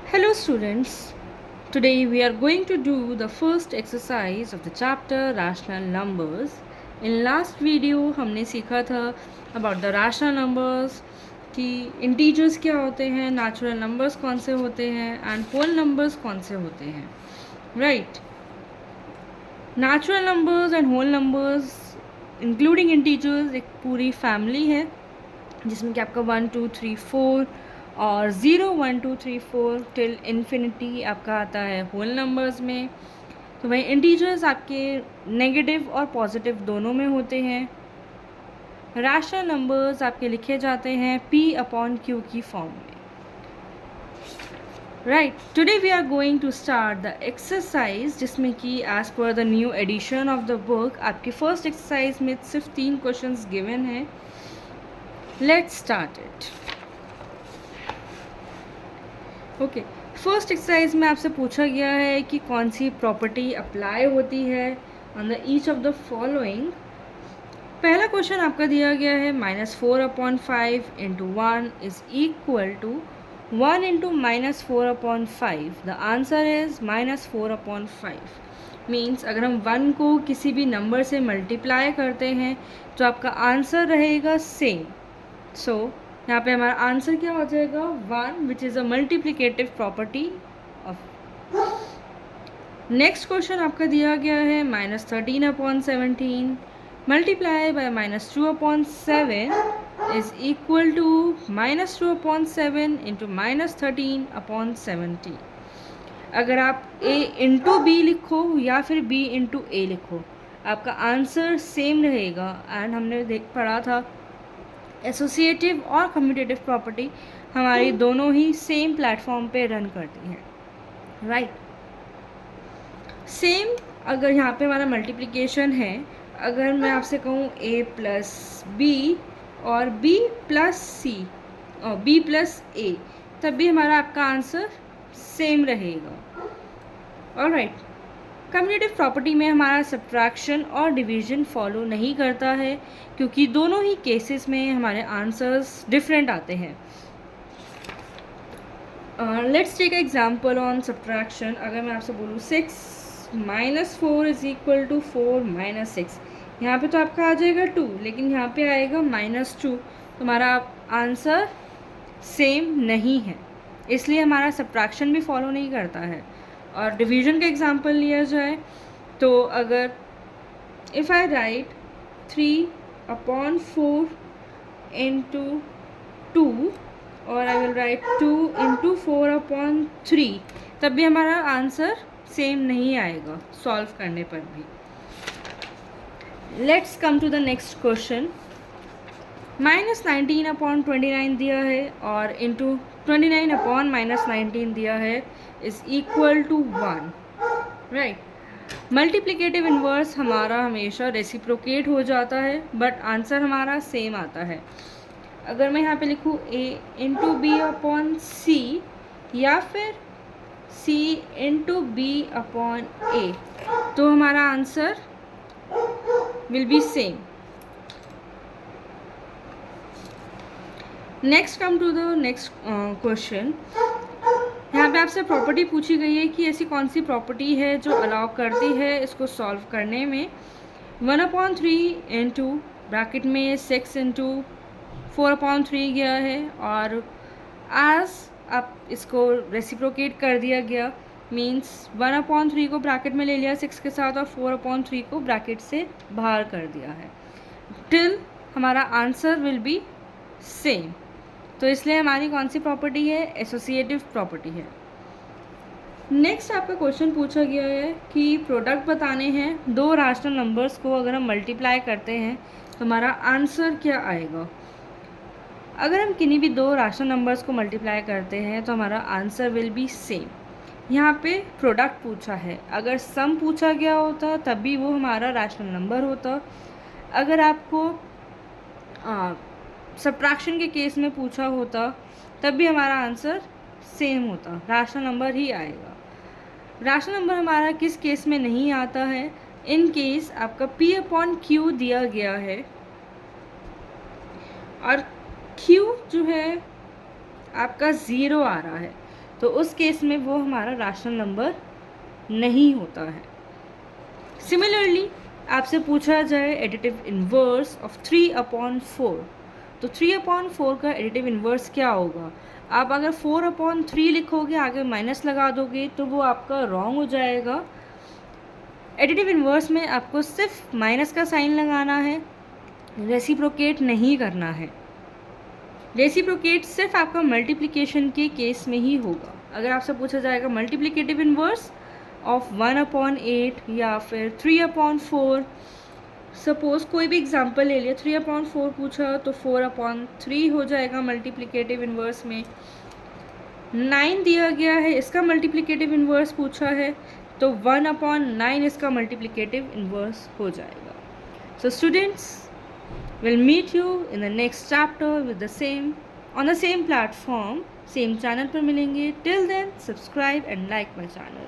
Hello students, today we are going to do the first exercise of the chapter rational numbers. In last video हमने सीखा था about the rational numbers कि integers क्या होते हैं, natural numbers कौन से होते हैं and whole numbers कौन से होते हैं, right? Natural numbers and whole numbers including integers एक पूरी family है जिसमें कि आपका 1 2 3 4 और 0 1 2 3 4 टिल इन्फिनिटी आपका आता है होल नंबर्स में। तो भाई इंटीजर्स आपके नेगेटिव और पॉजिटिव दोनों में होते हैं। रैशनल नंबर्स आपके लिखे जाते हैं P/Q की फॉर्म में। Right, today we are going to start the exercise जिसमें कि as per the new edition of the book आपकी फर्स्ट एक्सरसाइज में सिर्फ 3 क्वेश्चंस गिवन हैं। Let's start it. Okay, first exercise में आपसे पूछा गया है कि कौन सी प्रॉपर्टी अप्लाई होती है on the each of the following. पहला क्वेश्चन आपका दिया गया है -4/5 into 1 is equal to 1 into -4/5। The answer is -4/5। Means अगर हम 1 को किसी भी नंबर से मल्टीप्लाई करते हैं तो आपका आंसर रहेगा सेम। सो यहाँ पे हमारा आंसर क्या हो जाएगा 1 which is a multiplicative property of. Next question आपका दिया गया है -13/17 multiply by -2/7 is equal to -2/7 into -13/17। अगर आप a इंटू बी लिखो या फिर b इंटू ए लिखो आपका आंसर सेम रहेगा। एंड हमने पढ़ा था एसोसिएटिव और कम्यूटेटिव प्रॉपर्टी हमारी दोनों ही सेम प्लेटफॉर्म पे रन करती हैं, राइट। सेम अगर यहाँ पे हमारा मल्टीप्लिकेशन है, अगर मैं आपसे कहूँ a प्लस बी और b प्लस सी और b प्लस a, तब भी हमारा आपका आंसर सेम रहेगा। ऑलराइट, कम्यूटेटिव प्रॉपर्टी में हमारा सब्ट्रैक्शन और डिवीजन फॉलो नहीं करता है क्योंकि दोनों ही केसेस में हमारे आंसर्स डिफरेंट आते हैं। Let's take example on subtraction. अगर मैं आपसे बोलूँ 6 - 4 इज इक्वल टू 4 - 6, यहाँ पे तो आपका आ जाएगा 2, लेकिन यहाँ पे आएगा -2, तो हमारा आंसर सेम नहीं है, इसलिए हमारा सब्ट्रैक्शन भी फॉलो नहीं करता है। और डिवीजन का एग्जांपल लिया जाए तो अगर इफ़ आई राइट 3/4 इंटू 2 और आई विल राइट 2 इंटू 4/3, तब भी हमारा आंसर सेम नहीं आएगा सॉल्व करने पर भी। Let's come to the next question. -19/29 दिया है और इंटू 29/-19 दिया है is equal to 1, right. Multiplicative inverse हमारा हमेशा रेसिप्रोकेट हो जाता है बट आंसर हमारा सेम आता है। अगर मैं यहाँ पे लिखूँ a इंटू b/c या फिर c इंटू b/a, तो हमारा answer will be same. Next come to the next question. यहाँ पे आपसे प्रॉपर्टी पूछी गई है कि ऐसी कौन सी प्रॉपर्टी है जो अलाउ करती है इसको सॉल्व करने में। 1/3 इंटू ब्रैकेट में 6 इंटू 4/3 गया है और एज आप इसको रेसिप्रोकेट कर दिया गया, मीन्स 1/3 को ब्रैकेट में ले लिया 6 के साथ और 4/3 को ब्रैकेट से बाहर कर दिया है, टिल हमारा आंसर विल बी सेम। तो इसलिए हमारी कौन सी प्रॉपर्टी है, एसोसिएटिव प्रॉपर्टी है। नेक्स्ट आपका क्वेश्चन पूछा गया है कि प्रोडक्ट बताने हैं दो रैशनल नंबर्स को अगर हम मल्टीप्लाई करते हैं तो हमारा आंसर क्या आएगा। अगर हम किन्हीं भी दो रैशनल नंबर्स को मल्टीप्लाई करते हैं तो हमारा आंसर विल बी सेम। यहाँ पे प्रोडक्ट पूछा है, अगर सम पूछा गया होता तब भी वो हमारा रैशनल नंबर होता। अगर आपको सब्ट्रैक्शन के केस में पूछा होता तब भी हमारा आंसर सेम होता, रैशनल नंबर ही आएगा। रैशनल नंबर हमारा किस केस में नहीं आता है, इन केस आपका P/Q दिया गया है और Q जो है आपका 0 आ रहा है, तो उस केस में वो हमारा रैशनल नंबर नहीं होता है। सिमिलरली आपसे पूछा जाए एडिटिव इन्वर्स ऑफ 3/4, तो 3/4 का एडिटिव इन्वर्स क्या होगा? आप अगर 4/3 लिखोगे, आगे माइनस लगा दोगे, तो वो आपका रॉन्ग हो जाएगा। एडिटिव इन्वर्स में आपको सिर्फ माइनस का साइन लगाना है, रेसिप्रोकेट नहीं करना है। रेसिप्रोकेट सिर्फ आपका मल्टीप्लिकेशन के केस में ही होगा। अगर आपसे पूछा जाएगा मल्टीप्लिकेटिव इन्वर्स ऑफ 1/8 या फिर 3/4, सपोज कोई भी एग्जांपल ले लिया, 3/4 पूछा तो 4/3 हो जाएगा मल्टीप्लिकेटिव इन्वर्स में। 9 दिया गया है, इसका मल्टीप्लिकेटिव इन्वर्स पूछा है, तो 1/9 इसका मल्टीप्लिकेटिव इन्वर्स हो जाएगा। So students, we'll meet you in the next chapter with the same on the same platform, same channel पर मिलेंगे। Till then, subscribe and like my channel.